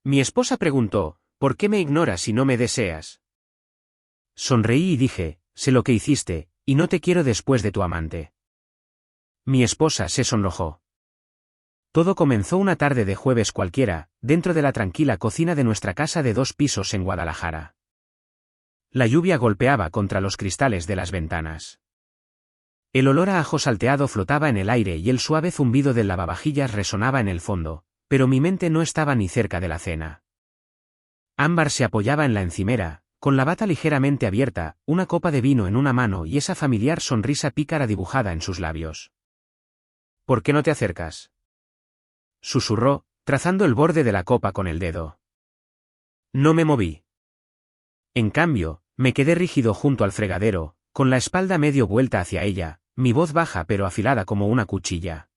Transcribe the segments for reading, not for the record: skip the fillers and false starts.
Mi esposa preguntó, ¿por qué me ignoras y no me deseas? Sonreí y dije, sé lo que hiciste, y no te quiero después de tu amante. Mi esposa se sonrojó. Todo comenzó una tarde de jueves cualquiera, dentro de la tranquila cocina de nuestra casa de 2 pisos en Guadalajara. La lluvia golpeaba contra los cristales de las ventanas. El olor a ajo salteado flotaba en el aire y el suave zumbido del lavavajillas resonaba en el fondo, pero mi mente no estaba ni cerca de la cena. Ámbar se apoyaba en la encimera, con la bata ligeramente abierta, una copa de vino en una mano y esa familiar sonrisa pícara dibujada en sus labios. ¿Por qué no te acercas?, susurró, trazando el borde de la copa con el dedo. No me moví. En cambio, me quedé rígido junto al fregadero, con la espalda medio vuelta hacia ella, mi voz baja pero afilada como una cuchilla.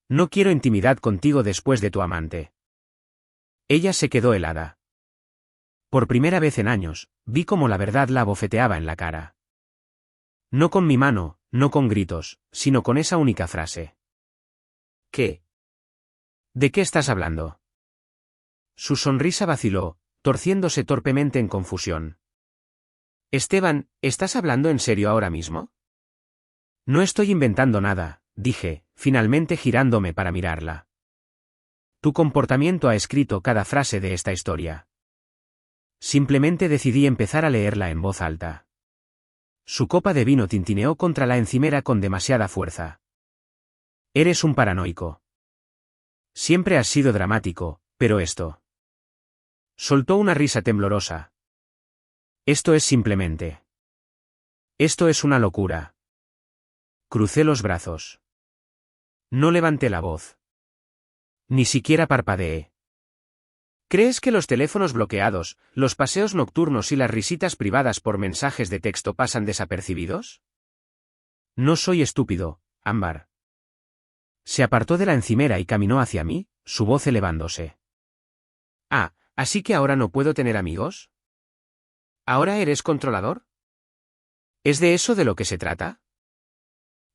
No quiero intimidad contigo después de tu amante. Ella se quedó helada. Por primera vez en años, vi cómo la verdad la abofeteaba en la cara. No con mi mano, no con gritos, sino con esa única frase. ¿Qué? ¿De qué estás hablando? Su sonrisa vaciló, torciéndose torpemente en confusión. Esteban, ¿estás hablando en serio ahora mismo? No estoy inventando nada, dije, finalmente girándome para mirarla. Tu comportamiento ha escrito cada frase de esta historia. Simplemente decidí empezar a leerla en voz alta. Su copa de vino tintineó contra la encimera con demasiada fuerza. Eres un paranoico. Siempre has sido dramático, pero esto. Soltó una risa temblorosa. Esto es simplemente. Esto es una locura. Crucé los brazos. No levanté la voz. Ni siquiera parpadeé. ¿Crees que los teléfonos bloqueados, los paseos nocturnos y las risitas privadas por mensajes de texto pasan desapercibidos? No soy estúpido, Ámbar. Se apartó de la encimera y caminó hacia mí, su voz elevándose. Ah, ¿así que ahora no puedo tener amigos? ¿Ahora eres controlador? ¿Es de eso de lo que se trata?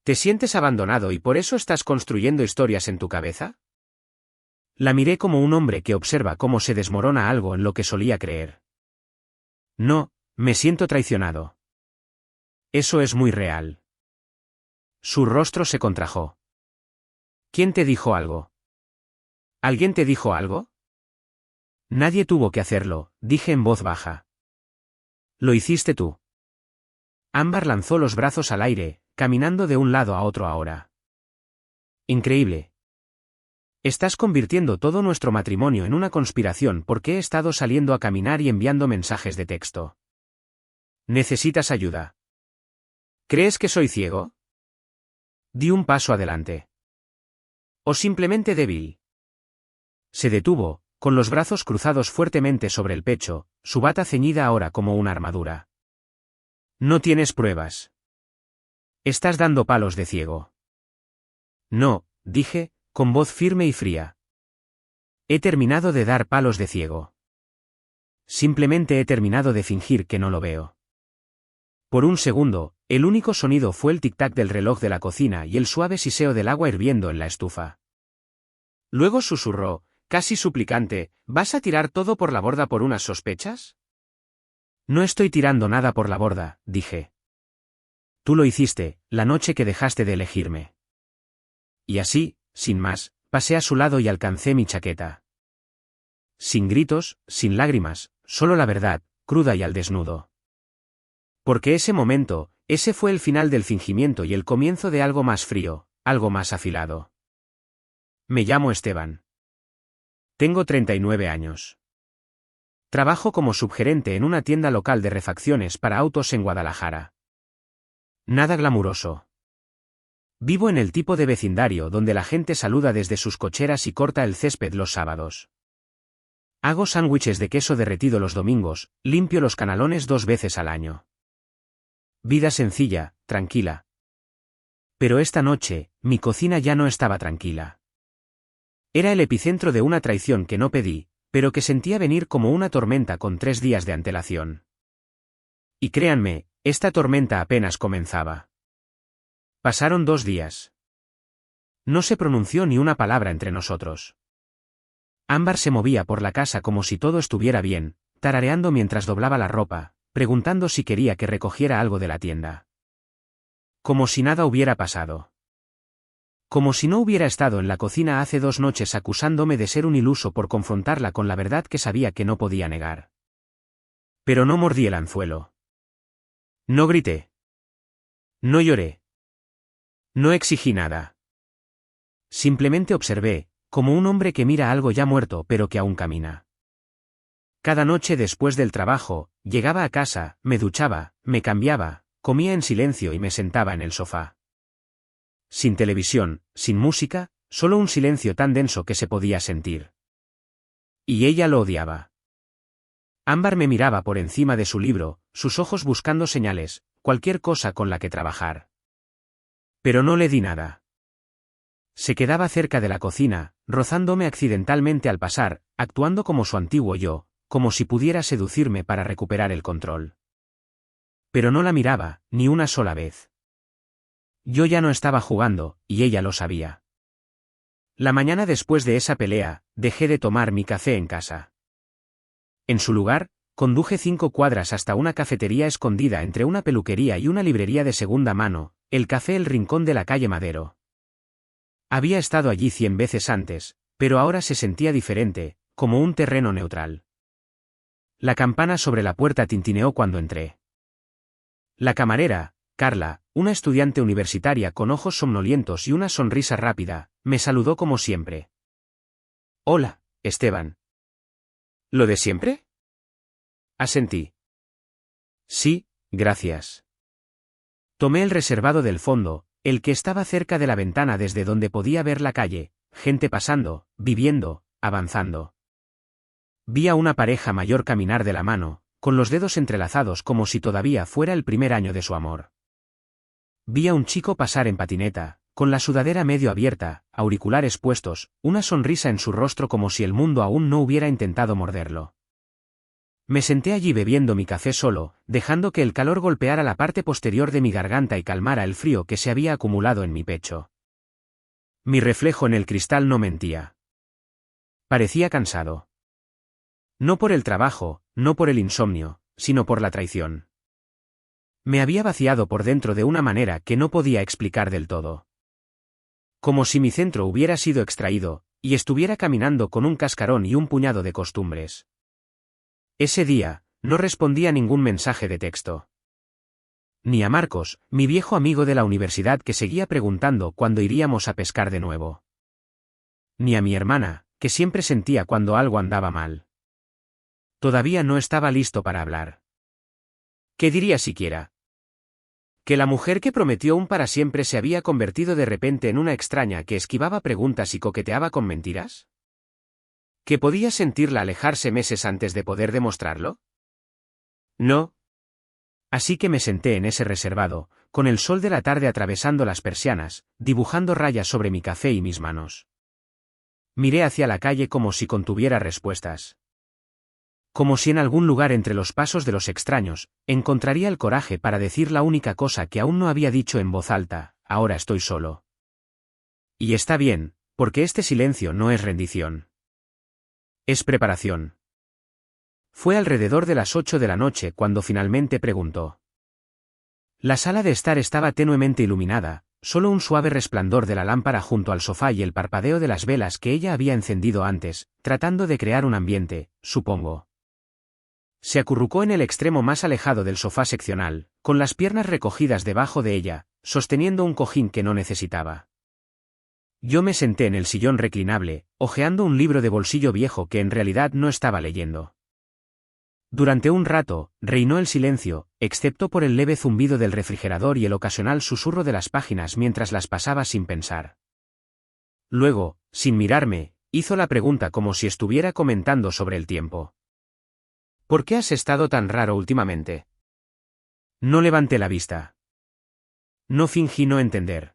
¿Te sientes abandonado y por eso estás construyendo historias en tu cabeza? La miré como un hombre que observa cómo se desmorona algo en lo que solía creer. No, me siento traicionado. Eso es muy real. Su rostro se contrajo. ¿Quién te dijo algo? ¿Alguien te dijo algo? Nadie tuvo que hacerlo, dije en voz baja. Lo hiciste tú. Ámbar lanzó los brazos al aire, caminando de un lado a otro ahora. Increíble. Estás convirtiendo todo nuestro matrimonio en una conspiración porque he estado saliendo a caminar y enviando mensajes de texto. ¿Necesitas ayuda? ¿Crees que soy ciego? Di un paso adelante. ¿O simplemente débil? Se detuvo, con los brazos cruzados fuertemente sobre el pecho, su bata ceñida ahora como una armadura. No tienes pruebas. Estás dando palos de ciego. No, dije, con voz firme y fría. He terminado de dar palos de ciego. Simplemente he terminado de fingir que no lo veo. Por un segundo, el único sonido fue el tic-tac del reloj de la cocina y el suave siseo del agua hirviendo en la estufa. Luego susurró, casi suplicante, ¿vas a tirar todo por la borda por unas sospechas? No estoy tirando nada por la borda, dije. Tú lo hiciste, la noche que dejaste de elegirme. Y así, sin más, pasé a su lado y alcancé mi chaqueta. Sin gritos, sin lágrimas, solo la verdad, cruda y al desnudo. Porque ese momento, ese fue el final del fingimiento y el comienzo de algo más frío, algo más afilado. Me llamo Esteban. Tengo 39 años. Trabajo como subgerente en una tienda local de refacciones para autos en Guadalajara. Nada glamuroso. Vivo en el tipo de vecindario donde la gente saluda desde sus cocheras y corta el césped los sábados. Hago sándwiches de queso derretido los domingos, limpio los canalones 2 veces al año. Vida sencilla, tranquila. Pero esta noche, mi cocina ya no estaba tranquila. Era el epicentro de una traición que no pedí, pero que sentía venir como una tormenta con 3 días de antelación. Y créanme, esta tormenta apenas comenzaba. Pasaron 2 días. No se pronunció ni una palabra entre nosotros. Ámbar se movía por la casa como si todo estuviera bien, tarareando mientras doblaba la ropa, preguntando si quería que recogiera algo de la tienda. Como si nada hubiera pasado. Como si no hubiera estado en la cocina hace 2 noches acusándome de ser un iluso por confrontarla con la verdad que sabía que no podía negar. Pero no mordí el anzuelo. No grité. No lloré. No exigí nada. Simplemente observé, como un hombre que mira algo ya muerto pero que aún camina. Cada noche después del trabajo, llegaba a casa, me duchaba, me cambiaba, comía en silencio y me sentaba en el sofá. Sin televisión, sin música, solo un silencio tan denso que se podía sentir. Y ella lo odiaba. Ámbar me miraba por encima de su libro, sus ojos buscando señales, cualquier cosa con la que trabajar. Pero no le di nada. Se quedaba cerca de la cocina, rozándome accidentalmente al pasar, actuando como su antiguo yo, como si pudiera seducirme para recuperar el control. Pero no la miraba, ni una sola vez. Yo ya no estaba jugando, y ella lo sabía. La mañana después de esa pelea, dejé de tomar mi café en casa. En su lugar, conduje 5 cuadras hasta una cafetería escondida entre una peluquería y una librería de segunda mano, el Café El Rincón de la calle Madero. Había estado allí 100 veces antes, pero ahora se sentía diferente, como un terreno neutral. La campana sobre la puerta tintineó cuando entré. La camarera, Carla, una estudiante universitaria con ojos somnolientos y una sonrisa rápida, me saludó como siempre. Hola, Esteban. ¿Lo de siempre? Asentí. Sí, gracias. Tomé el reservado del fondo, el que estaba cerca de la ventana desde donde podía ver la calle, gente pasando, viviendo, avanzando. Vi a una pareja mayor caminar de la mano, con los dedos entrelazados como si todavía fuera el primer año de su amor. Vi a un chico pasar en patineta, con la sudadera medio abierta, auriculares puestos, una sonrisa en su rostro como si el mundo aún no hubiera intentado morderlo. Me senté allí bebiendo mi café solo, dejando que el calor golpeara la parte posterior de mi garganta y calmara el frío que se había acumulado en mi pecho. Mi reflejo en el cristal no mentía. Parecía cansado. No por el trabajo, no por el insomnio, sino por la traición. Me había vaciado por dentro de una manera que no podía explicar del todo. Como si mi centro hubiera sido extraído, y estuviera caminando con un cascarón y un puñado de costumbres. Ese día, no respondí a ningún mensaje de texto. Ni a Marcos, mi viejo amigo de la universidad que seguía preguntando cuándo iríamos a pescar de nuevo. Ni a mi hermana, que siempre sentía cuando algo andaba mal. Todavía no estaba listo para hablar. ¿Qué diría siquiera? ¿Que la mujer que prometió un para siempre se había convertido de repente en una extraña que esquivaba preguntas y coqueteaba con mentiras? ¿Que podía sentirla alejarse meses antes de poder demostrarlo? No. Así que me senté en ese reservado, con el sol de la tarde atravesando las persianas, dibujando rayas sobre mi café y mis manos. Miré hacia la calle como si contuviera respuestas. Como si en algún lugar entre los pasos de los extraños, encontraría el coraje para decir la única cosa que aún no había dicho en voz alta: ahora estoy solo. Y está bien, porque este silencio no es rendición. Es preparación. Fue alrededor de las 8 de la noche cuando finalmente preguntó. La sala de estar estaba tenuemente iluminada, solo un suave resplandor de la lámpara junto al sofá y el parpadeo de las velas que ella había encendido antes, tratando de crear un ambiente, supongo. Se acurrucó en el extremo más alejado del sofá seccional, con las piernas recogidas debajo de ella, sosteniendo un cojín que no necesitaba. Yo me senté en el sillón reclinable, hojeando un libro de bolsillo viejo que en realidad no estaba leyendo. Durante un rato, reinó el silencio, excepto por el leve zumbido del refrigerador y el ocasional susurro de las páginas mientras las pasaba sin pensar. Luego, sin mirarme, hizo la pregunta como si estuviera comentando sobre el tiempo. ¿Por qué has estado tan raro últimamente? No levanté la vista. No fingí no entender.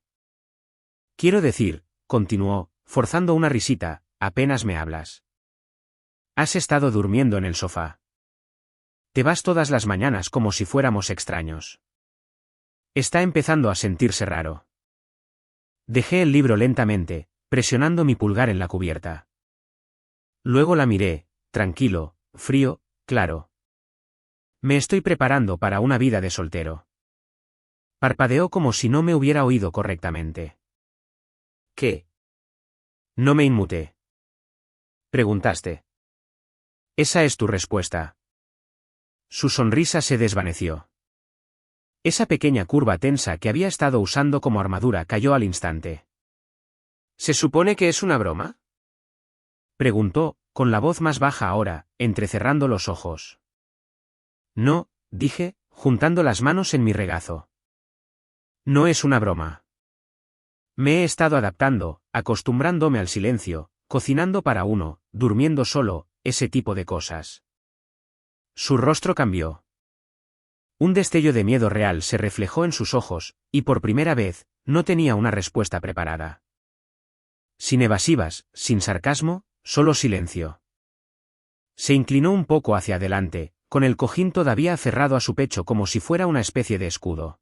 Quiero decir, continuó, forzando una risita, apenas me hablas. Has estado durmiendo en el sofá. Te vas todas las mañanas como si fuéramos extraños. Está empezando a sentirse raro. Dejé el libro lentamente, presionando mi pulgar en la cubierta. Luego la miré, tranquilo, frío, claro. Me estoy preparando para una vida de soltero. Parpadeó como si no me hubiera oído correctamente. ¿Qué? No me inmuté. Preguntaste. Esa es tu respuesta. Su sonrisa se desvaneció. Esa pequeña curva tensa que había estado usando como armadura cayó al instante. ¿Se supone que es una broma? Preguntó, con la voz más baja ahora, entrecerrando los ojos. No, dije, juntando las manos en mi regazo. No es una broma. Me he estado adaptando, acostumbrándome al silencio, cocinando para uno, durmiendo solo, ese tipo de cosas. Su rostro cambió. Un destello de miedo real se reflejó en sus ojos, y por primera vez, no tenía una respuesta preparada. Sin evasivas, sin sarcasmo, solo silencio. Se inclinó un poco hacia adelante, con el cojín todavía aferrado a su pecho como si fuera una especie de escudo.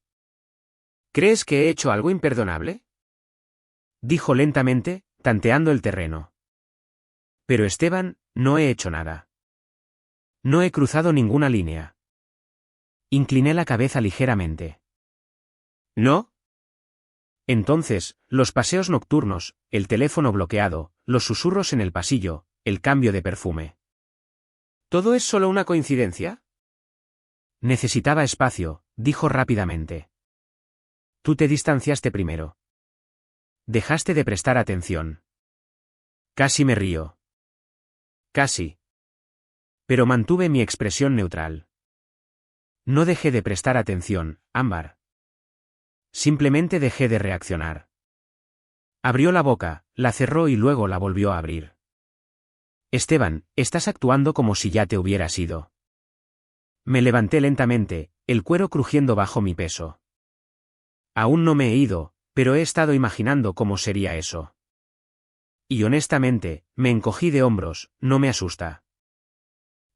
¿Crees que he hecho algo imperdonable? Dijo lentamente, tanteando el terreno. Pero Esteban, no he hecho nada. No he cruzado ninguna línea. Incliné la cabeza ligeramente. ¿No? Entonces, los paseos nocturnos, el teléfono bloqueado, los susurros en el pasillo, el cambio de perfume. ¿Todo es solo una coincidencia? Necesitaba espacio, dijo rápidamente. Tú te distanciaste primero. Dejaste de prestar atención. Casi me río. Casi. Pero mantuve mi expresión neutral. No dejé de prestar atención, Ámbar. Simplemente dejé de reaccionar. Abrió la boca, la cerró y luego la volvió a abrir. Esteban, estás actuando como si ya te hubieras ido. Me levanté lentamente, el cuero crujiendo bajo mi peso. Aún no me he ido, pero he estado imaginando cómo sería eso. Y honestamente, me encogí de hombros, no me asusta.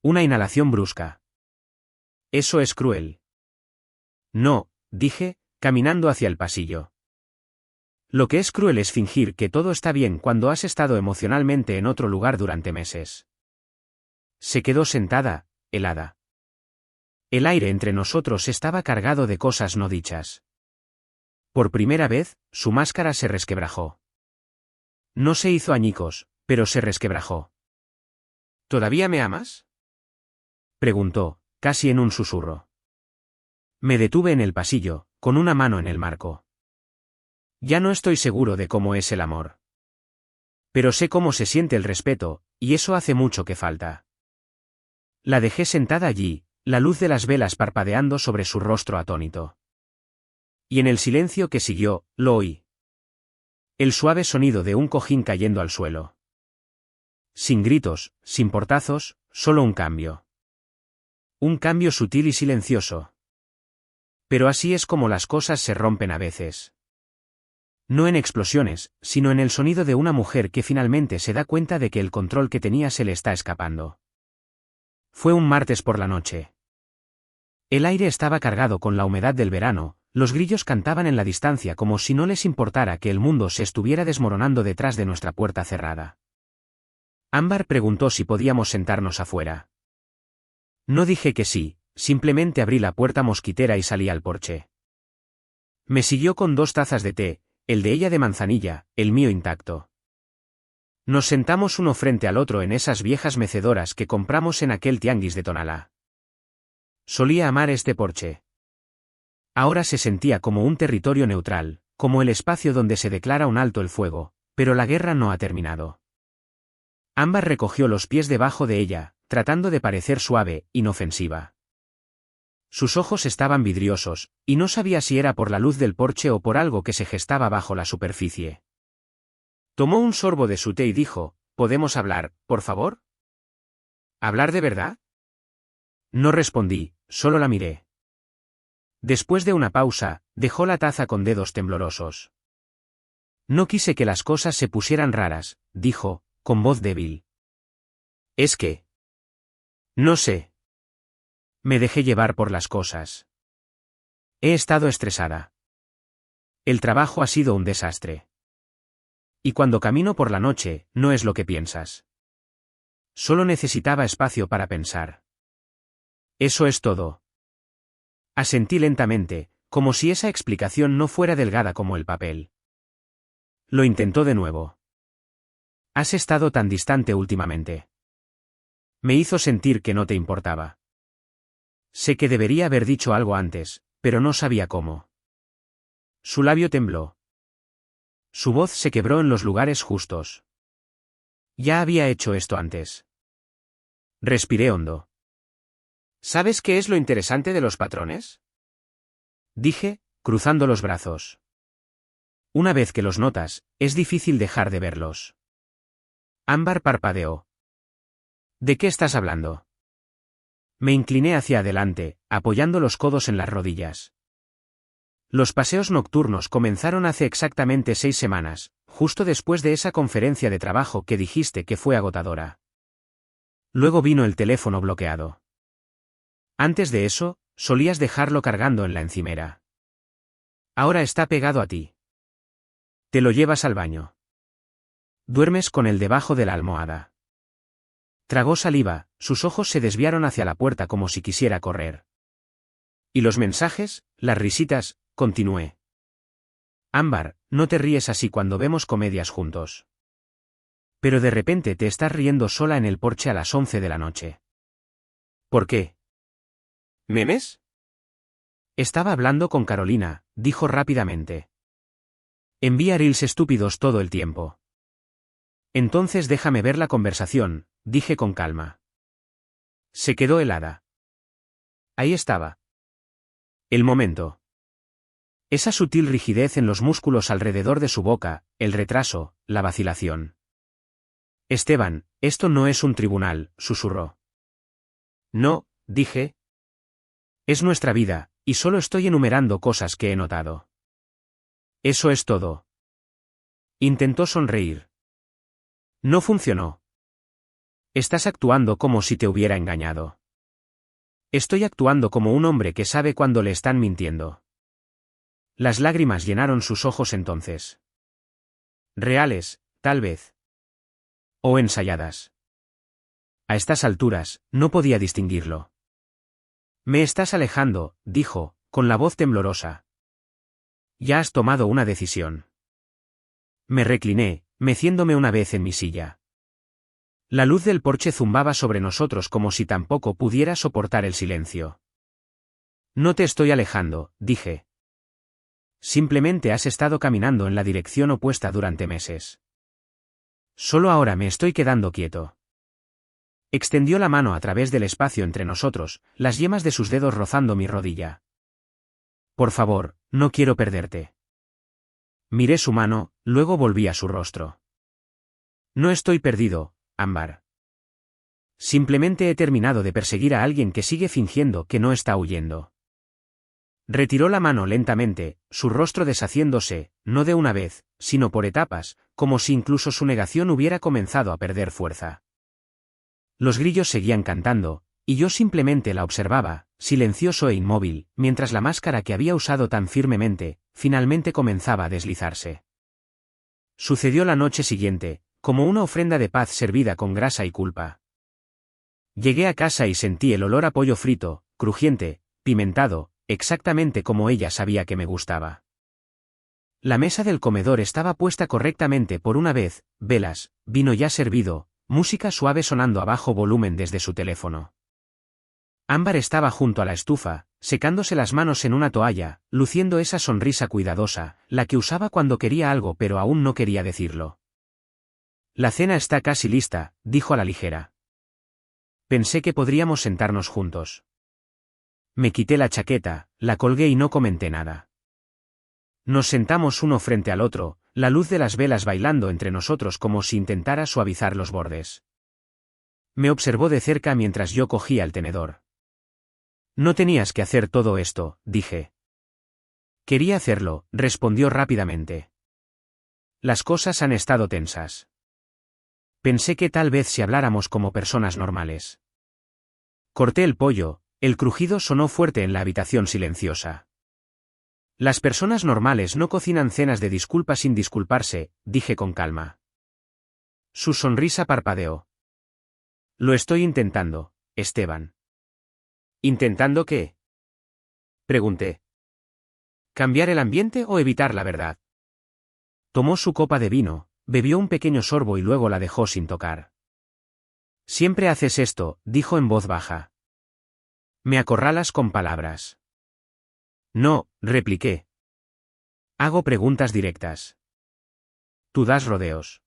Una inhalación brusca. Eso es cruel. No, dije, caminando hacia el pasillo. Lo que es cruel es fingir que todo está bien cuando has estado emocionalmente en otro lugar durante meses. Se quedó sentada, helada. El aire entre nosotros estaba cargado de cosas no dichas. Por primera vez, su máscara se resquebrajó. No se hizo añicos, pero se resquebrajó. ¿Todavía me amas? Preguntó, casi en un susurro. Me detuve en el pasillo, con una mano en el marco. Ya no estoy seguro de cómo es el amor. Pero sé cómo se siente el respeto, y eso hace mucho que falta. La dejé sentada allí, la luz de las velas parpadeando sobre su rostro atónito. Y en el silencio que siguió, lo oí. El suave sonido de un cojín cayendo al suelo. Sin gritos, sin portazos, solo un cambio. Un cambio sutil y silencioso. Pero así es como las cosas se rompen a veces. No en explosiones, sino en el sonido de una mujer que finalmente se da cuenta de que el control que tenía se le está escapando. Fue un martes por la noche. El aire estaba cargado con la humedad del verano, los grillos cantaban en la distancia como si no les importara que el mundo se estuviera desmoronando detrás de nuestra puerta cerrada. Ámbar preguntó si podíamos sentarnos afuera. No dije que sí, simplemente abrí la puerta mosquitera y salí al porche. Me siguió con 2 tazas de té, el de ella de manzanilla, el mío intacto. Nos sentamos uno frente al otro en esas viejas mecedoras que compramos en aquel tianguis de Tonalá. Solía amar este porche. Ahora se sentía como un territorio neutral, como el espacio donde se declara un alto el fuego, pero la guerra no ha terminado. Ámbar recogió los pies debajo de ella, tratando de parecer suave, inofensiva. Sus ojos estaban vidriosos, y no sabía si era por la luz del porche o por algo que se gestaba bajo la superficie. Tomó un sorbo de su té y dijo, ¿podemos hablar, por favor? ¿Hablar de verdad? No respondí, solo la miré. Después de una pausa, dejó la taza con dedos temblorosos. No quise que las cosas se pusieran raras, dijo, con voz débil. ¿Es que? No sé. Me dejé llevar por las cosas. He estado estresada. El trabajo ha sido un desastre. Y cuando camino por la noche, no es lo que piensas. Solo necesitaba espacio para pensar. Eso es todo. Asentí lentamente, como si esa explicación no fuera delgada como el papel. Lo intentó de nuevo. Has estado tan distante últimamente. Me hizo sentir que no te importaba. Sé que debería haber dicho algo antes, pero no sabía cómo. Su labio tembló. Su voz se quebró en los lugares justos. Ya había hecho esto antes. Respiré hondo. ¿Sabes qué es lo interesante de los patrones? Dije, cruzando los brazos. Una vez que los notas, es difícil dejar de verlos. Ámbar parpadeó. ¿De qué estás hablando? Me incliné hacia adelante, apoyando los codos en las rodillas. Los paseos nocturnos comenzaron hace exactamente 6 semanas, justo después de esa conferencia de trabajo que dijiste que fue agotadora. Luego vino el teléfono bloqueado. Antes de eso, solías dejarlo cargando en la encimera. Ahora está pegado a ti. Te lo llevas al baño. Duermes con él debajo de la almohada. Tragó saliva, sus ojos se desviaron hacia la puerta como si quisiera correr. ¿Y los mensajes, las risitas? Continué. Ámbar, no te ríes así cuando vemos comedias juntos. Pero de repente te estás riendo sola en el porche a las 11 de la noche. ¿Por qué? ¿Memes? Estaba hablando con Carolina, dijo rápidamente. Envía reels estúpidos todo el tiempo. Entonces déjame ver la conversación, dije con calma. Se quedó helada. Ahí estaba. El momento. Esa sutil rigidez en los músculos alrededor de su boca, el retraso, la vacilación. Esteban, esto no es un tribunal, susurró. No, dije. Es nuestra vida, y solo estoy enumerando cosas que he notado. Eso es todo. Intentó sonreír. No funcionó. Estás actuando como si te hubiera engañado. Estoy actuando como un hombre que sabe cuando le están mintiendo. Las lágrimas llenaron sus ojos entonces. Reales, tal vez. O ensayadas. A estas alturas, no podía distinguirlo. Me estás alejando, dijo, con la voz temblorosa. Ya has tomado una decisión. Me recliné, meciéndome una vez en mi silla. La luz del porche zumbaba sobre nosotros como si tampoco pudiera soportar el silencio. No te estoy alejando, dije. Simplemente has estado caminando en la dirección opuesta durante meses. Solo ahora me estoy quedando quieto. Extendió la mano a través del espacio entre nosotros, las yemas de sus dedos rozando mi rodilla. Por favor, no quiero perderte. Miré su mano, luego volví a su rostro. No estoy perdido, Ámbar. Simplemente he terminado de perseguir a alguien que sigue fingiendo que no está huyendo. Retiró la mano lentamente, su rostro deshaciéndose, no de una vez, sino por etapas, como si incluso su negación hubiera comenzado a perder fuerza. Los grillos seguían cantando, y yo simplemente la observaba, silencioso e inmóvil, mientras la máscara que había usado tan firmemente, finalmente comenzaba a deslizarse. Sucedió la noche siguiente, como una ofrenda de paz servida con grasa y culpa. Llegué a casa y sentí el olor a pollo frito, crujiente, pimentado, exactamente como ella sabía que me gustaba. La mesa del comedor estaba puesta correctamente por una vez, velas, vino ya servido, música suave sonando a bajo volumen desde su teléfono. Ámbar estaba junto a la estufa, secándose las manos en una toalla, luciendo esa sonrisa cuidadosa, la que usaba cuando quería algo pero aún no quería decirlo. La cena está casi lista, dijo a la ligera. Pensé que podríamos sentarnos juntos. Me quité la chaqueta, la colgué y no comenté nada. Nos sentamos uno frente al otro, la luz de las velas bailando entre nosotros como si intentara suavizar los bordes. Me observó de cerca mientras yo cogía el tenedor. No tenías que hacer todo esto, dije. Quería hacerlo, respondió rápidamente. Las cosas han estado tensas. Pensé que tal vez si habláramos como personas normales. Corté el pollo, el crujido sonó fuerte en la habitación silenciosa. Las personas normales no cocinan cenas de disculpa sin disculparse, dije con calma. Su sonrisa parpadeó. Lo estoy intentando, Esteban. ¿Intentando qué? Pregunté. ¿Cambiar el ambiente o evitar la verdad? Tomó su copa de vino, bebió un pequeño sorbo y luego la dejó sin tocar. Siempre haces esto, dijo en voz baja. Me acorralas con palabras. No, repliqué. Hago preguntas directas. Tú das rodeos.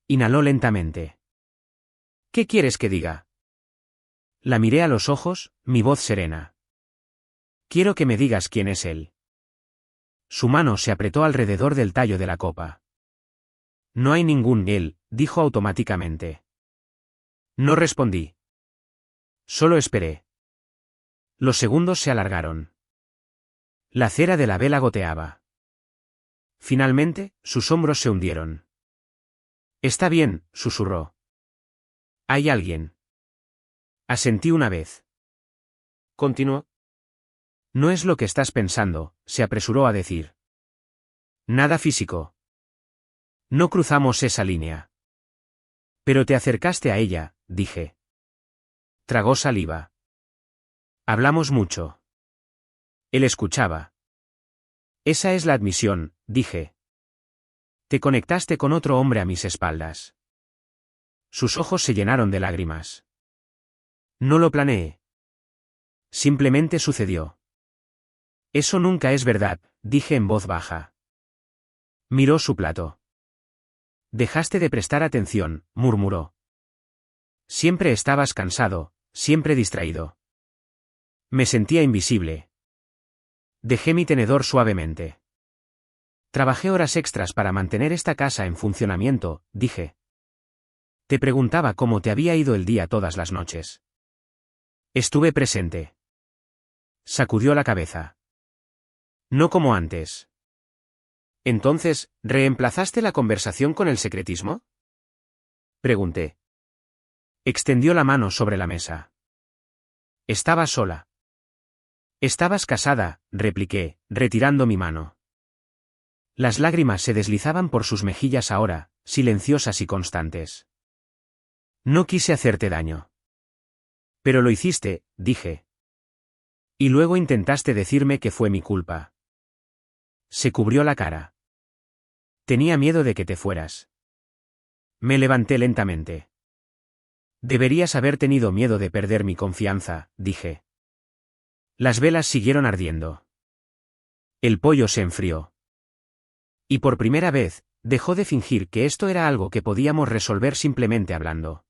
Inhaló lentamente. ¿Qué quieres que diga? La miré a los ojos, mi voz serena. Quiero que me digas quién es él. Su mano se apretó alrededor del tallo de la copa. No hay ningún él, dijo automáticamente. No respondí. Solo esperé. Los segundos se alargaron. La cera de la vela goteaba. Finalmente, sus hombros se hundieron. Está bien, susurró. Hay alguien. Asentí una vez. Continuó. No es lo que estás pensando, se apresuró a decir. Nada físico. No cruzamos esa línea. Pero te acercaste a ella, dije. Tragó saliva. Hablamos mucho. Él escuchaba. Esa es la admisión, dije. Te conectaste con otro hombre a mis espaldas. Sus ojos se llenaron de lágrimas. No lo planeé. Simplemente sucedió. Eso nunca es verdad, dije en voz baja. Miró su plato. Dejaste de prestar atención, murmuró. Siempre estabas cansado, siempre distraído. Me sentía invisible. Dejé mi tenedor suavemente. Trabajé horas extras para mantener esta casa en funcionamiento, dije. Te preguntaba cómo te había ido el día todas las noches. Estuve presente. Sacudió la cabeza. No como antes. Entonces, ¿reemplazaste la conversación con el secretismo? Pregunté. Extendió la mano sobre la mesa. Estaba sola. Estabas casada, repliqué, retirando mi mano. Las lágrimas se deslizaban por sus mejillas ahora, silenciosas y constantes. No quise hacerte daño. Pero lo hiciste, dije. Y luego intentaste decirme que fue mi culpa. Se cubrió la cara. Tenía miedo de que te fueras. Me levanté lentamente. Deberías haber tenido miedo de perder mi confianza, dije. Las velas siguieron ardiendo. El pollo se enfrió. Y por primera vez, dejó de fingir que esto era algo que podíamos resolver simplemente hablando.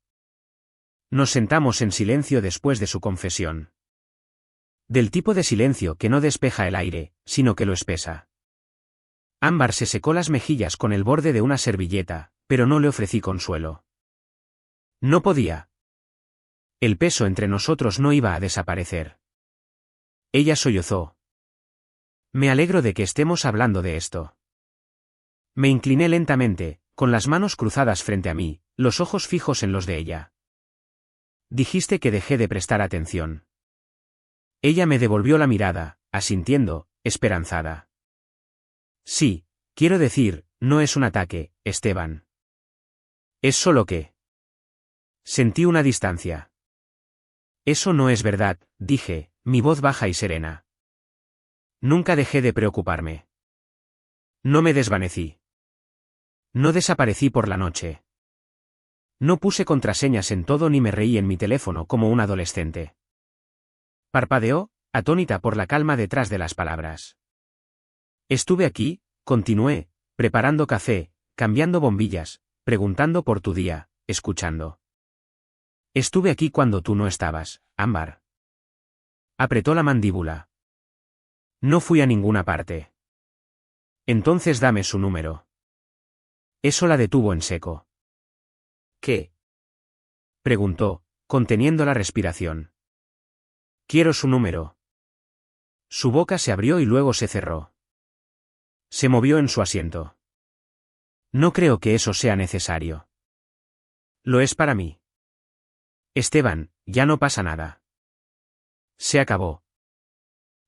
Nos sentamos en silencio después de su confesión. Del tipo de silencio que no despeja el aire, sino que lo espesa. Ámbar se secó las mejillas con el borde de una servilleta, pero no le ofrecí consuelo. No podía. El peso entre nosotros no iba a desaparecer. Ella sollozó. Me alegro de que estemos hablando de esto. Me incliné lentamente, con las manos cruzadas frente a mí, los ojos fijos en los de ella. Dijiste que dejé de prestar atención. Ella me devolvió la mirada, asintiendo, esperanzada. Sí, quiero decir, no es un ataque, Esteban. Es solo que... Sentí una distancia. Eso no es verdad, dije, mi voz baja y serena. Nunca dejé de preocuparme. No me desvanecí. No desaparecí por la noche. No puse contraseñas en todo ni me reí en mi teléfono como un adolescente. Parpadeó, atónita por la calma detrás de las palabras. Estuve aquí, continué, preparando café, cambiando bombillas, preguntando por tu día, escuchando. Estuve aquí cuando tú no estabas, Ámbar. Apretó la mandíbula. No fui a ninguna parte. Entonces dame su número. Eso la detuvo en seco. ¿Qué? Preguntó, conteniendo la respiración. Quiero su número. Su boca se abrió y luego se cerró. Se movió en su asiento. No creo que eso sea necesario. Lo es para mí. Esteban, ya no pasa nada. Se acabó.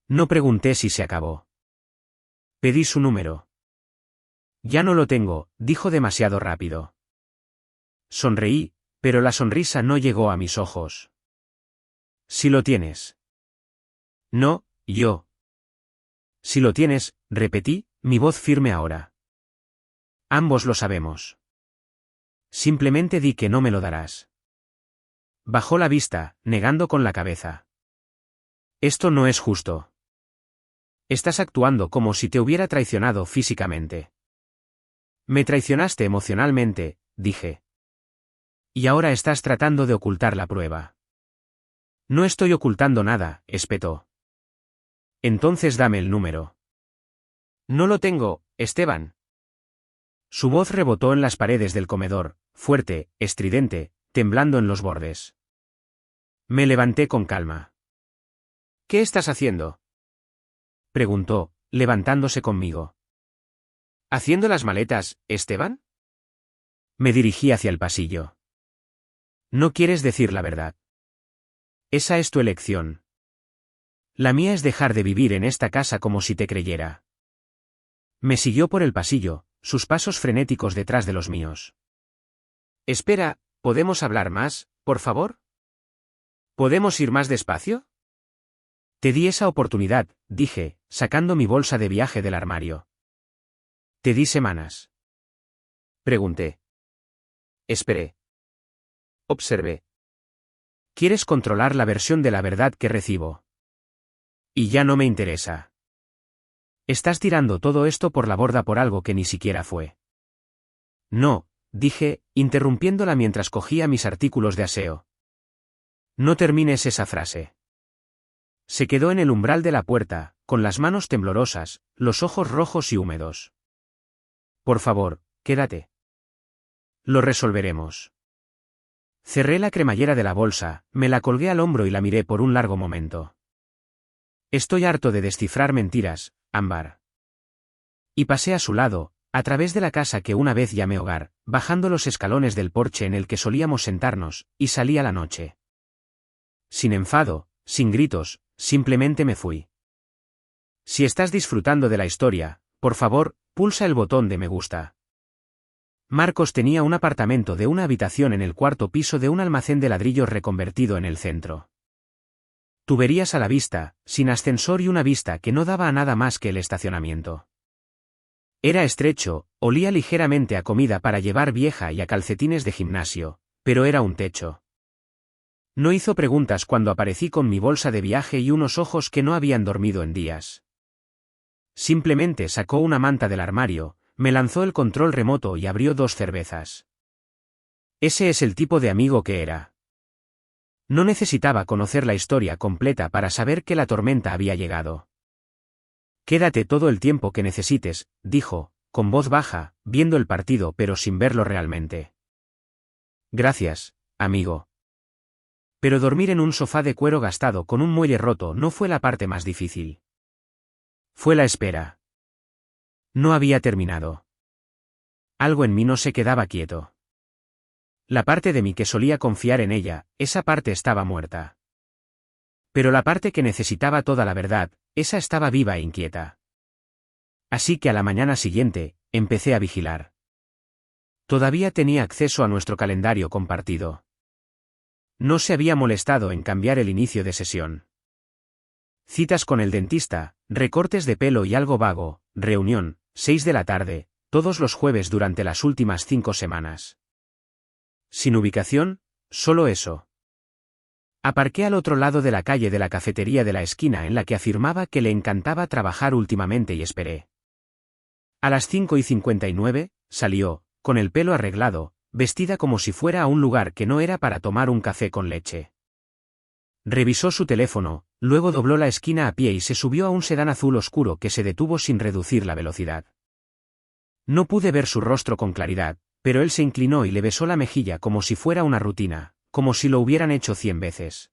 No pregunté si se acabó. Pedí su número. Ya no lo tengo, dijo demasiado rápido. Sonreí, Pero la sonrisa no llegó a mis ojos. Si lo tienes. No, yo. Si lo tienes, repetí, mi voz firme ahora. Ambos lo sabemos. Simplemente di que no me lo darás. Bajó la vista, negando con la cabeza. Esto no es justo. Estás actuando como si te hubiera traicionado físicamente. Me traicionaste emocionalmente, dije. Y ahora estás tratando de ocultar la prueba. No estoy ocultando nada, espetó. Entonces dame el número. No lo tengo, Esteban. Su voz rebotó en las paredes del comedor, fuerte, estridente, temblando en los bordes. Me levanté con calma. ¿Qué estás haciendo?, preguntó, levantándose conmigo. ¿Haciendo las maletas, Esteban? Me dirigí hacia el pasillo. No quieres decir la verdad. Esa es tu elección. La mía es dejar de vivir en esta casa como si te creyera. Me siguió por el pasillo, sus pasos frenéticos detrás de los míos. Espera, ¿podemos hablar más, por favor? ¿Podemos ir más despacio? Te di esa oportunidad, dije, sacando mi bolsa de viaje del armario. Te di semanas. Pregunté. Esperé. Observé. Quieres controlar la versión de la verdad que recibo. Y ya no me interesa. Estás tirando todo esto por la borda por algo que ni siquiera fue. No, dije, interrumpiéndola mientras cogía mis artículos de aseo. No termines esa frase. Se quedó en el umbral de la puerta, con las manos temblorosas, los ojos rojos y húmedos. Por favor, quédate. Lo resolveremos. Cerré la cremallera de la bolsa, me la colgué al hombro y la miré por un largo momento. Estoy harto de descifrar mentiras, Ámbar. Y pasé a su lado, a través de la casa que una vez llamé hogar, bajando los escalones del porche en el que solíamos sentarnos, y salí a la noche. Sin enfado, sin gritos, simplemente me fui. Si estás disfrutando de la historia, por favor, pulsa el botón de me gusta. Marcos tenía un apartamento de una habitación en el cuarto piso de un almacén de ladrillos reconvertido en el centro. Tuberías a la vista, sin ascensor y una vista que no daba a nada más que el estacionamiento. Era estrecho, olía ligeramente a comida para llevar vieja y a calcetines de gimnasio, pero era un techo. No hizo preguntas cuando aparecí con mi bolsa de viaje y unos ojos que no habían dormido en días. Simplemente sacó una manta del armario, me lanzó el control remoto y abrió 2 cervezas. Ese es el tipo de amigo que era. No necesitaba conocer la historia completa para saber que la tormenta había llegado. Quédate todo el tiempo que necesites, dijo, con voz baja, viendo el partido pero sin verlo realmente. Gracias, amigo. Pero dormir en un sofá de cuero gastado con un muelle roto no fue la parte más difícil. Fue la espera. No había terminado. Algo en mí no se quedaba quieto. La parte de mí que solía confiar en ella, esa parte estaba muerta. Pero la parte que necesitaba toda la verdad, esa estaba viva e inquieta. Así que a la mañana siguiente, empecé a vigilar. Todavía tenía acceso a nuestro calendario compartido. No se había molestado en cambiar el inicio de sesión. Citas con el dentista, recortes de pelo y algo vago, reunión, 6 de la tarde, todos los jueves durante las últimas 5 semanas. Sin ubicación, solo eso. Aparqué al otro lado de la calle de la cafetería de la esquina en la que afirmaba que le encantaba trabajar últimamente y esperé. A las 5:59, salió, con el pelo arreglado, vestida como si fuera a un lugar que no era para tomar un café con leche. Revisó su teléfono, luego dobló la esquina a pie y se subió a un sedán azul oscuro que se detuvo sin reducir la velocidad. No pude ver su rostro con claridad, pero él se inclinó y le besó la mejilla como si fuera una rutina, como si lo hubieran hecho 100 veces.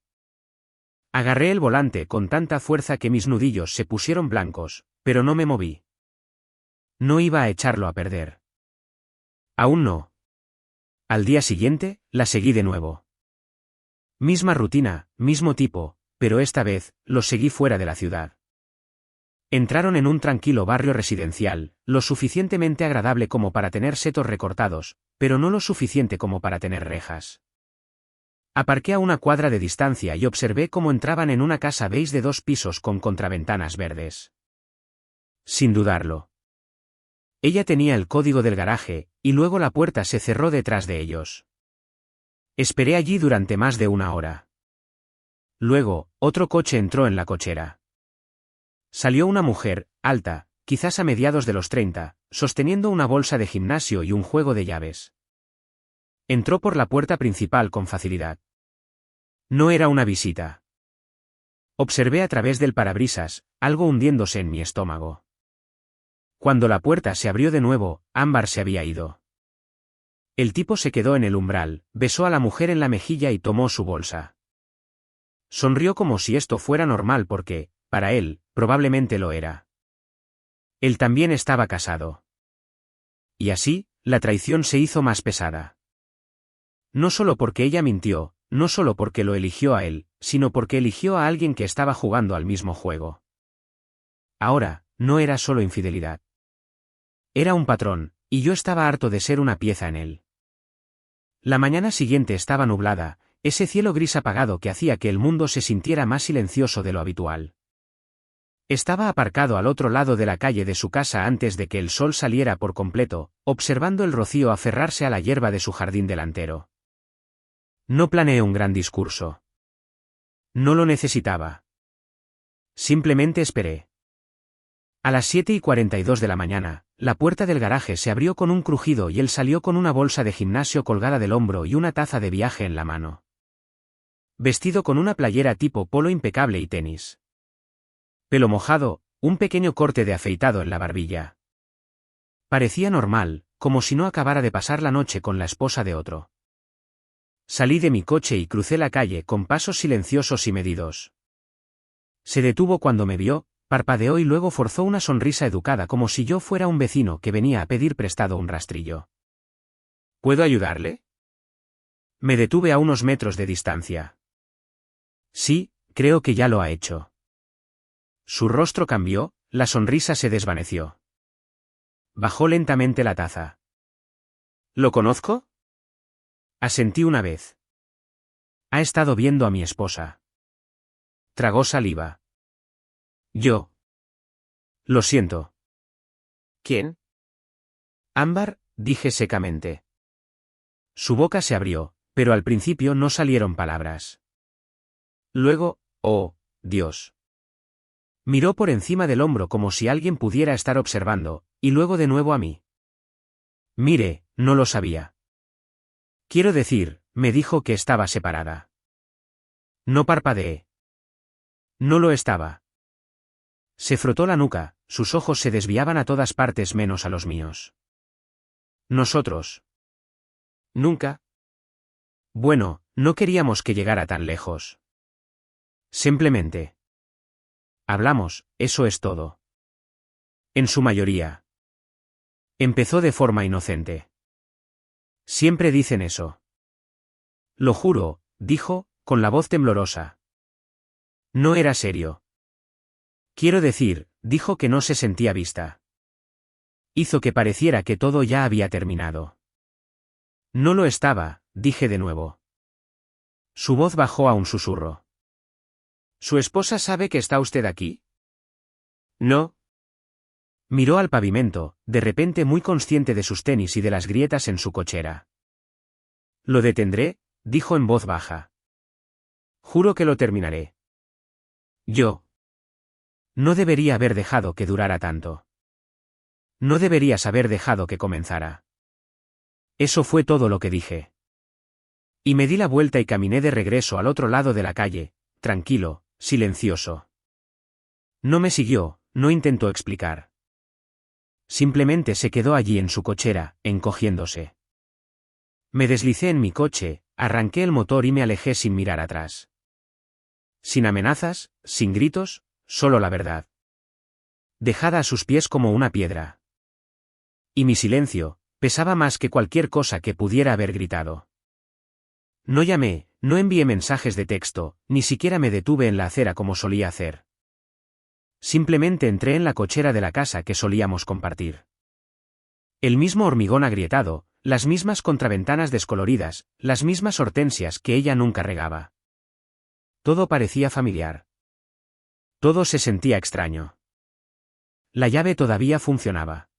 Agarré el volante con tanta fuerza que mis nudillos se pusieron blancos, pero no me moví. No iba a echarlo a perder. Aún no. Al día siguiente, la seguí de nuevo. Misma rutina, mismo tipo, pero esta vez, lo seguí fuera de la ciudad. Entraron en un tranquilo barrio residencial, lo suficientemente agradable como para tener setos recortados, pero no lo suficiente como para tener rejas. Aparqué a una cuadra de distancia y observé cómo entraban en una casa beige de 2 pisos con contraventanas verdes. Sin dudarlo. Ella tenía el código del garaje, y luego la puerta se cerró detrás de ellos. Esperé allí durante más de 1 hora. Luego, otro coche entró en la cochera. Salió una mujer, alta, quizás a mediados de los 30, sosteniendo una bolsa de gimnasio y un juego de llaves. Entró por la puerta principal con facilidad. No era una visita. Observé a través del parabrisas, algo hundiéndose en mi estómago. Cuando la puerta se abrió de nuevo, Ámbar se había ido. El tipo se quedó en el umbral, besó a la mujer en la mejilla y tomó su bolsa. Sonrió como si esto fuera normal porque, para él, probablemente lo era. Él también estaba casado. Y así, la traición se hizo más pesada. No solo porque ella mintió, no solo porque lo eligió a él, sino porque eligió a alguien que estaba jugando al mismo juego. Ahora, no era solo infidelidad. Era un patrón, y yo estaba harto de ser una pieza en él. La mañana siguiente estaba nublada, ese cielo gris apagado que hacía que el mundo se sintiera más silencioso de lo habitual. Estaba aparcado al otro lado de la calle de su casa antes de que el sol saliera por completo, observando el rocío aferrarse a la hierba de su jardín delantero. No planeé un gran discurso. No lo necesitaba. Simplemente esperé. A las 7:42 de la mañana, la puerta del garaje se abrió con un crujido y él salió con una bolsa de gimnasio colgada del hombro y una taza de viaje en la mano. Vestido con una playera tipo polo impecable y tenis. Pelo mojado, un pequeño corte de afeitado en la barbilla. Parecía normal, como si no acabara de pasar la noche con la esposa de otro. Salí de mi coche y crucé la calle con pasos silenciosos y medidos. Se detuvo cuando me vio, parpadeó y luego forzó una sonrisa educada como si yo fuera un vecino que venía a pedir prestado un rastrillo. ¿Puedo ayudarle? Me detuve a unos metros de distancia. Sí, creo que ya lo ha hecho. Su rostro cambió, la sonrisa se desvaneció. Bajó lentamente la taza. ¿Lo conozco? Asentí una vez. Ha estado viendo a mi esposa. Tragó saliva. Yo. Lo siento. ¿Quién? Ámbar, dije secamente. Su boca se abrió, pero al principio no salieron palabras. Luego, oh, Dios. Miró por encima del hombro como si alguien pudiera estar observando, y luego de nuevo a mí. Mire, no lo sabía. Quiero decir, me dijo que estaba separada. No parpadeé. No lo estaba. Se frotó la nuca, sus ojos se desviaban a todas partes menos a los míos. Nosotros. Nunca. Bueno, no queríamos que llegara tan lejos. Simplemente. Hablamos, eso es todo. En su mayoría. Empezó de forma inocente. Siempre dicen eso. Lo juro, dijo, con la voz temblorosa. No era serio. Quiero decir, dijo que no se sentía vista. Hizo que pareciera que todo ya había terminado. No lo estaba, dije de nuevo. Su voz bajó a un susurro. ¿Su esposa sabe que está usted aquí? No. Miró al pavimento, de repente muy consciente de sus tenis y de las grietas en su cochera. Lo detendré, dijo en voz baja. Juro que lo terminaré. Yo. No debería haber dejado que durara tanto. No deberías haber dejado que comenzara. Eso fue todo lo que dije. Y me di la vuelta y caminé de regreso al otro lado de la calle, tranquilo, silencioso. No me siguió, no intentó explicar. Simplemente se quedó allí en su cochera, encogiéndose. Me deslicé en mi coche, arranqué el motor y me alejé sin mirar atrás. Sin amenazas, sin gritos, solo la verdad. Dejada a sus pies como una piedra. Y mi silencio, pesaba más que cualquier cosa que pudiera haber gritado. No llamé, no envié mensajes de texto, ni siquiera me detuve en la acera como solía hacer. Simplemente entré en la cochera de la casa que solíamos compartir. El mismo hormigón agrietado, Las mismas contraventanas descoloridas, las mismas hortensias que ella nunca regaba. Todo parecía familiar. Todo se sentía extraño. La llave todavía funcionaba.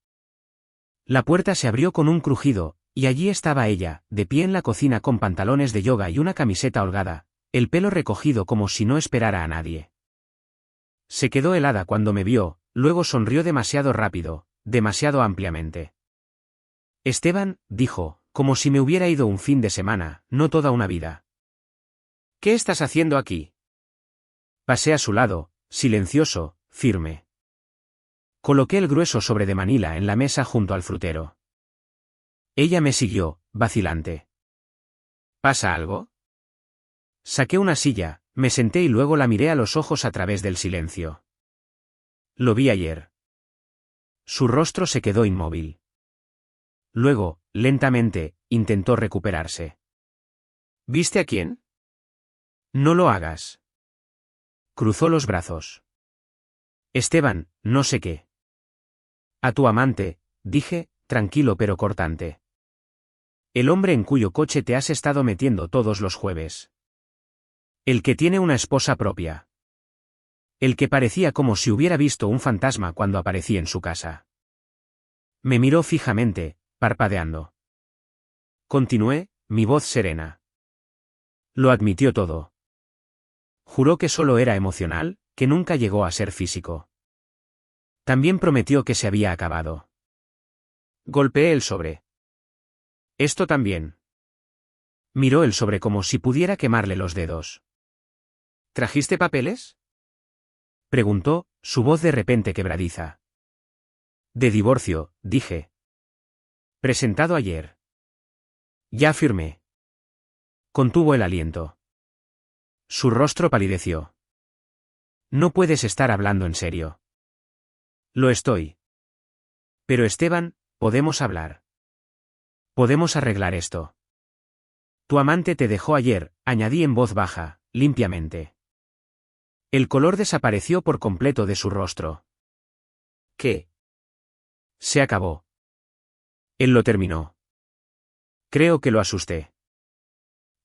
La puerta se abrió con un crujido, y allí estaba ella, de pie en la cocina con pantalones de yoga y una camiseta holgada, el pelo recogido como si no esperara a nadie. Se quedó helada cuando me vio, luego sonrió demasiado rápido, demasiado ampliamente. Esteban, dijo, como si me hubiera ido un fin de semana, no toda una vida. ¿Qué estás haciendo aquí? Pasé a su lado, silencioso, firme. Coloqué el grueso sobre de Manila en la mesa junto al frutero. Ella me siguió, vacilante. ¿Pasa algo? Saqué una silla, me senté y luego la miré a los ojos a través del silencio. Lo vi ayer. Su rostro se quedó inmóvil. Luego, lentamente, intentó recuperarse. ¿Viste a quién? No lo hagas. Cruzó los brazos. Esteban, no sé qué. A tu amante, dije, tranquilo pero cortante. El hombre en cuyo coche te has estado metiendo todos los jueves. El que tiene una esposa propia. El que parecía como si hubiera visto un fantasma cuando aparecí en su casa. Me miró fijamente, parpadeando. Continué, mi voz serena. Lo admitió todo. Juró que solo era emocional, que nunca llegó a ser físico. También prometió que se había acabado. Golpeé el sobre. Esto también. Miró el sobre como si pudiera quemarle los dedos. ¿Trajiste papeles? Preguntó, su voz de repente quebradiza. De divorcio, dije. Presentado ayer. Ya firmé. Contuvo el aliento. Su rostro palideció. No puedes estar hablando en serio. Lo estoy. Pero Esteban, podemos hablar. Podemos arreglar esto. Tu amante te dejó ayer, añadí en voz baja, limpiamente. El color desapareció por completo de su rostro. ¿Qué? Se acabó. Él lo terminó. Creo que lo asusté.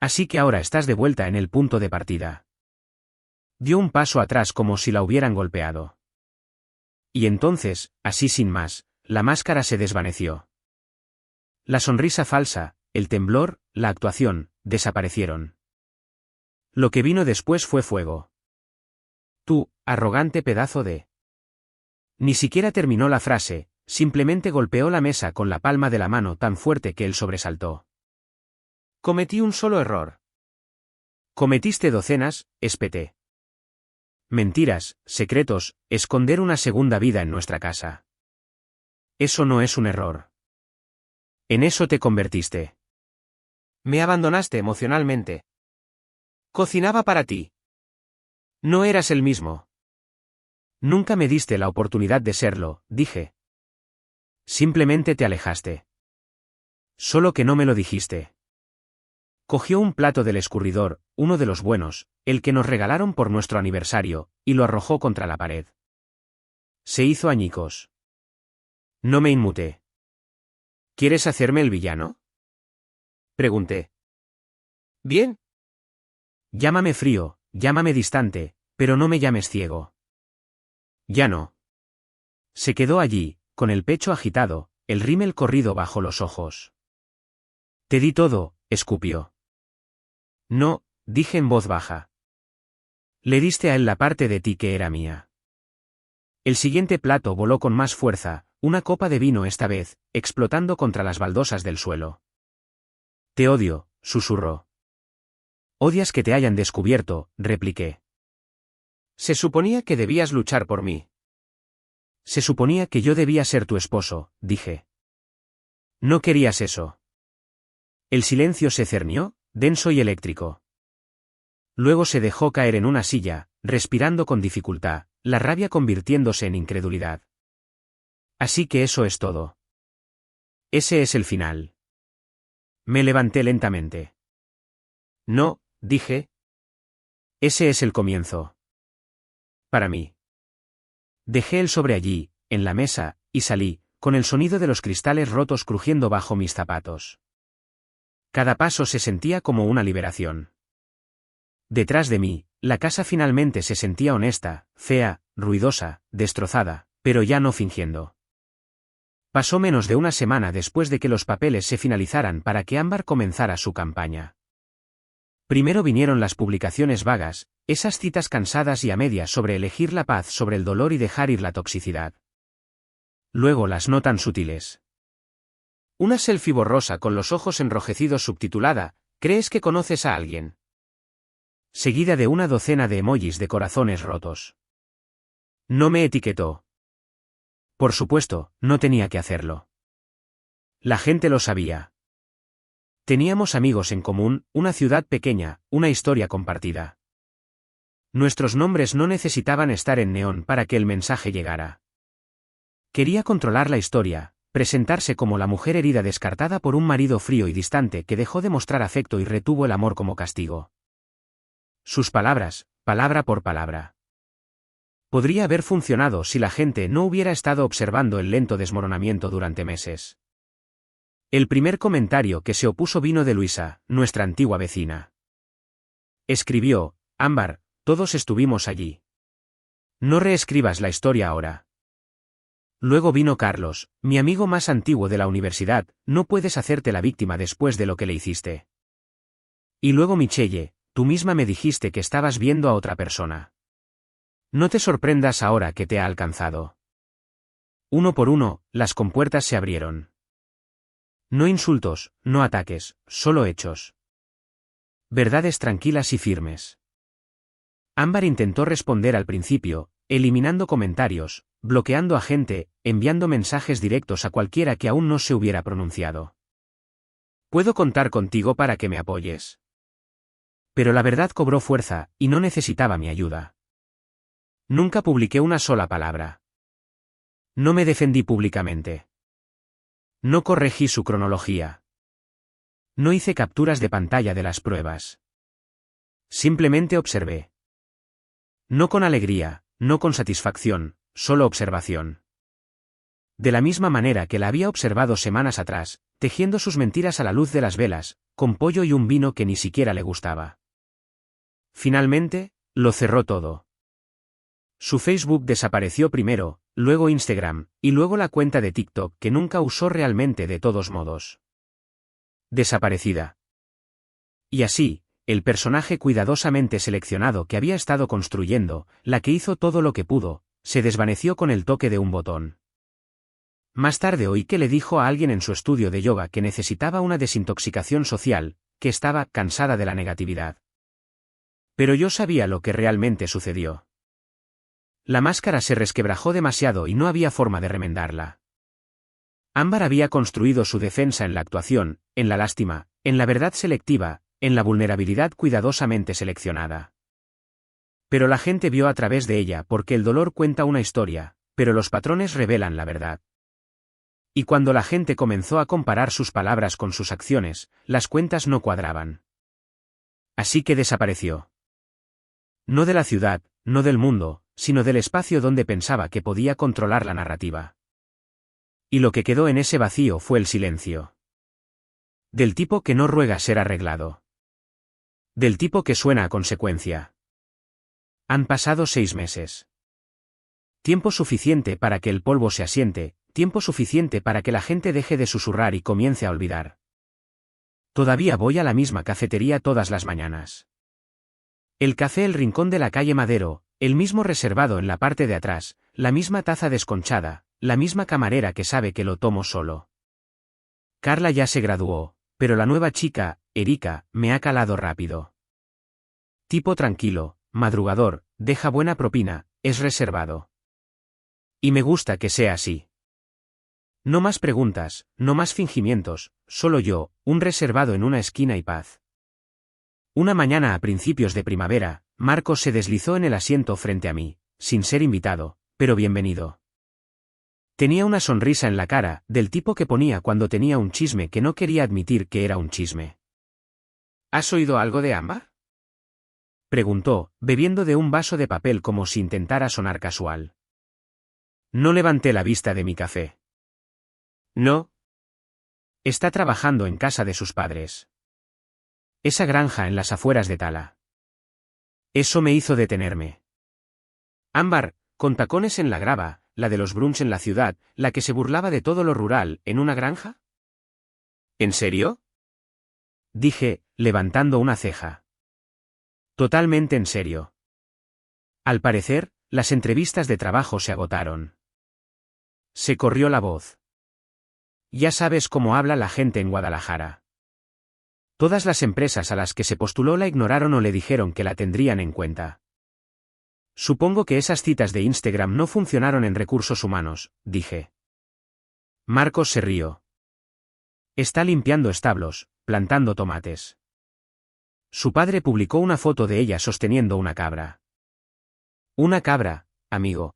Así que ahora estás de vuelta en el punto de partida. Dio un paso atrás como si la hubieran golpeado. Y entonces, así sin más, la máscara se desvaneció. La sonrisa falsa, el temblor, la actuación, desaparecieron. Lo que vino después fue fuego. Tú, arrogante pedazo de... Ni siquiera terminó la frase, simplemente golpeó la mesa con la palma de la mano tan fuerte que él sobresaltó. Cometí un solo error. Cometiste docenas, espeté. Mentiras, secretos, esconder una segunda vida en nuestra casa. Eso no es un error. En eso te convertiste. Me abandonaste emocionalmente. Cocinaba para ti. No eras el mismo. Nunca me diste la oportunidad de serlo, dije. Simplemente te alejaste. Solo que no me lo dijiste. Cogió un plato del escurridor, uno de los buenos, el que nos regalaron por nuestro aniversario, y lo arrojó contra la pared. Se hizo añicos. No me inmuté. ¿Quieres hacerme el villano? Pregunté. Bien. Llámame frío, llámame distante, pero no me llames ciego. Ya no. Se quedó allí, con el pecho agitado, el rímel corrido bajo los ojos. Te di todo, escupió. No, dije en voz baja. Le diste a él la parte de ti que era mía. El siguiente plato voló con más fuerza, una copa de vino esta vez, explotando contra las baldosas del suelo. Te odio, susurró. Odias que te hayan descubierto, repliqué. Se suponía que debías luchar por mí. Se suponía que yo debía ser tu esposo, dije. No querías eso. El silencio se cernió, denso y eléctrico. Luego se dejó caer en una silla, respirando con dificultad, la rabia convirtiéndose en incredulidad. Así que eso es todo. Ese es el final. Me levanté lentamente. No, dije. Ese es el comienzo. Para mí. Dejé el sobre allí, en la mesa, y salí, con el sonido de los cristales rotos crujiendo bajo mis zapatos. Cada paso se sentía como una liberación. Detrás de mí, la casa finalmente se sentía honesta, fea, ruidosa, destrozada, pero ya no fingiendo. Pasó menos de una semana después de que los papeles se finalizaran para que Ámbar comenzara su campaña. Primero vinieron las publicaciones vagas, esas citas cansadas y a medias sobre elegir la paz sobre el dolor y dejar ir la toxicidad. Luego las no tan sutiles. Una selfie borrosa con los ojos enrojecidos subtitulada, ¿crees que conoces a alguien? Seguida de una docena de emojis de corazones rotos. No me etiquetó. Por supuesto, no tenía que hacerlo. La gente lo sabía. Teníamos amigos en común, una ciudad pequeña, una historia compartida. Nuestros nombres no necesitaban estar en neón para que el mensaje llegara. Quería controlar la historia, presentarse como la mujer herida descartada por un marido frío y distante que dejó de mostrar afecto y retuvo el amor como castigo. Sus palabras, palabra por palabra. Podría haber funcionado si la gente no hubiera estado observando el lento desmoronamiento durante meses. El primer comentario que se opuso vino de Luisa, nuestra antigua vecina. Escribió, Ámbar, todos estuvimos allí. No reescribas la historia ahora. Luego vino Carlos, mi amigo más antiguo de la universidad, no puedes hacerte la víctima después de lo que le hiciste. Y luego Michelle, tú misma me dijiste que estabas viendo a otra persona. No te sorprendas ahora que te ha alcanzado. Uno por uno, las compuertas se abrieron. No insultos, no ataques, solo hechos. Verdades tranquilas y firmes. Ámbar intentó responder al principio, eliminando comentarios, bloqueando a gente, enviando mensajes directos a cualquiera que aún no se hubiera pronunciado. Puedo contar contigo para que me apoyes. Pero la verdad cobró fuerza, y no necesitaba mi ayuda. Nunca publiqué una sola palabra. No me defendí públicamente. No corregí su cronología. No hice capturas de pantalla de las pruebas. Simplemente observé. No con alegría, no con satisfacción, solo observación. De la misma manera que la había observado semanas atrás, tejiendo sus mentiras a la luz de las velas, con pollo y un vino que ni siquiera le gustaba. Finalmente, lo cerró todo. Su Facebook desapareció primero, luego Instagram, y luego la cuenta de TikTok que nunca usó realmente de todos modos. Desaparecida. Y así, el personaje cuidadosamente seleccionado que había estado construyendo, la que hizo todo lo que pudo, se desvaneció con el toque de un botón. Más tarde oí que le dijo a alguien en su estudio de yoga que necesitaba una desintoxicación social, que estaba cansada de la negatividad. Pero yo sabía lo que realmente sucedió. La máscara se resquebrajó demasiado y no había forma de remendarla. Ámbar había construido su defensa en la actuación, en la lástima, en la verdad selectiva, en la vulnerabilidad cuidadosamente seleccionada. Pero la gente vio a través de ella porque el dolor cuenta una historia, pero los patrones revelan la verdad. Y cuando la gente comenzó a comparar sus palabras con sus acciones, las cuentas no cuadraban. Así que desapareció. No de la ciudad, no del mundo, sino del espacio donde pensaba que podía controlar la narrativa. Y lo que quedó en ese vacío fue el silencio. Del tipo que no ruega ser arreglado. Del tipo que suena a consecuencia. Han pasado 6 meses. Tiempo suficiente para que el polvo se asiente, tiempo suficiente para que la gente deje de susurrar y comience a olvidar. Todavía voy a la misma cafetería todas las mañanas. El café El Rincón de la calle Madero, el mismo reservado en la parte de atrás, la misma taza desconchada, la misma camarera que sabe que lo tomo solo. Carla ya se graduó, pero la nueva chica, Erika, me ha calado rápido. Tipo tranquilo, madrugador, deja buena propina, es reservado. Y me gusta que sea así. No más preguntas, no más fingimientos, solo yo, un reservado en una esquina y paz. Una mañana a principios de primavera, Marcos se deslizó en el asiento frente a mí, sin ser invitado, pero bienvenido. Tenía una sonrisa en la cara, del tipo que ponía cuando tenía un chisme que no quería admitir que era un chisme. ¿Has oído algo de Ámbar? Preguntó, bebiendo de un vaso de papel como si intentara sonar casual. No levanté la vista de mi café. No. Está trabajando en casa de sus padres. Esa granja en las afueras de Tala. Eso me hizo detenerme. Ámbar, con tacones en la grava, la de los Brunch en la ciudad, la que se burlaba de todo lo rural, ¿en una granja? ¿En serio? Dije, levantando una ceja. Totalmente en serio. Al parecer, las entrevistas de trabajo se agotaron. Se corrió la voz. Ya sabes cómo habla la gente en Guadalajara. Todas las empresas a las que se postuló la ignoraron o le dijeron que la tendrían en cuenta. Supongo que esas citas de Instagram no funcionaron en recursos humanos, dije. Marcos se rió. Está limpiando establos, plantando tomates. Su padre publicó una foto de ella sosteniendo una cabra. Una cabra, amigo.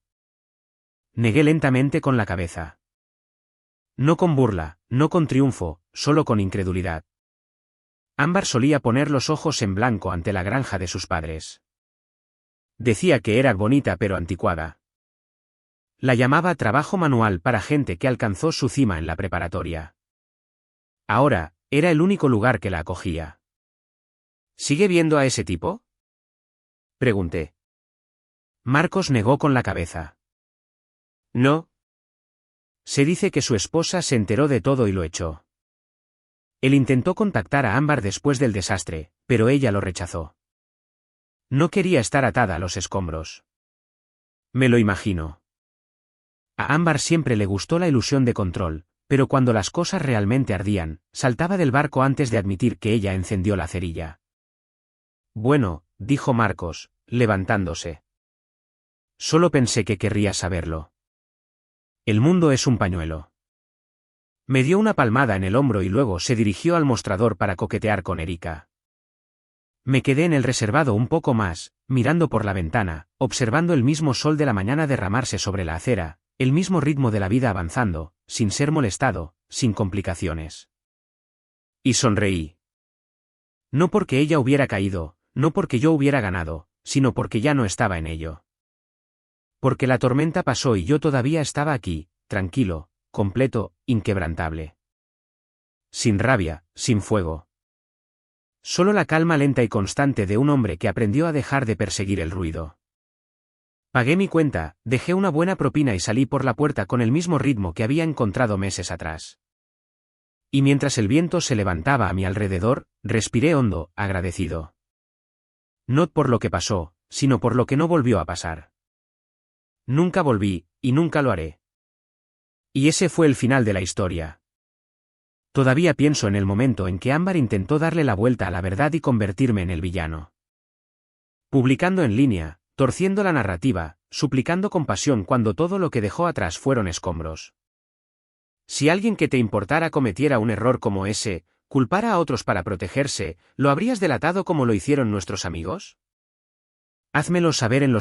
Negué lentamente con la cabeza. No con burla, no con triunfo, solo con incredulidad. Ámbar solía poner los ojos en blanco ante la granja de sus padres. Decía que era bonita pero anticuada. La llamaba trabajo manual para gente que alcanzó su cima en la preparatoria. Ahora, era el único lugar que la acogía. ¿Sigue viendo a ese tipo? Pregunté. Marcos negó con la cabeza. No. Se dice que su esposa se enteró de todo y lo echó. Él intentó contactar a Ámbar después del desastre, pero ella lo rechazó. No quería estar atada a los escombros. Me lo imagino. A Ámbar siempre le gustó la ilusión de control, pero cuando las cosas realmente ardían, saltaba del barco antes de admitir que ella encendió la cerilla. Bueno, dijo Marcos, levantándose. Solo pensé que querrías saberlo. El mundo es un pañuelo. Me dio una palmada en el hombro y luego se dirigió al mostrador para coquetear con Erika. Me quedé en el reservado un poco más, mirando por la ventana, observando el mismo sol de la mañana derramarse sobre la acera, el mismo ritmo de la vida avanzando, sin ser molestado, sin complicaciones. Y sonreí. No porque ella hubiera caído, no porque yo hubiera ganado, sino porque ya no estaba en ello. Porque la tormenta pasó y yo todavía estaba aquí, tranquilo, completo, inquebrantable. Sin rabia, sin fuego. Solo la calma lenta y constante de un hombre que aprendió a dejar de perseguir el ruido. Pagué mi cuenta, dejé una buena propina y salí por la puerta con el mismo ritmo que había encontrado meses atrás. Y mientras el viento se levantaba a mi alrededor, respiré hondo, agradecido. No por lo que pasó, sino por lo que no volvió a pasar. Nunca volví, y nunca lo haré. Y ese fue el final de la historia. Todavía pienso en el momento en que Ámbar intentó darle la vuelta a la verdad y convertirme en el villano. Publicando en línea, torciendo la narrativa, suplicando compasión cuando todo lo que dejó atrás fueron escombros. Si alguien que te importara cometiera un error como ese, culpara a otros para protegerse, ¿lo habrías delatado como lo hicieron nuestros amigos? Házmelo saber en los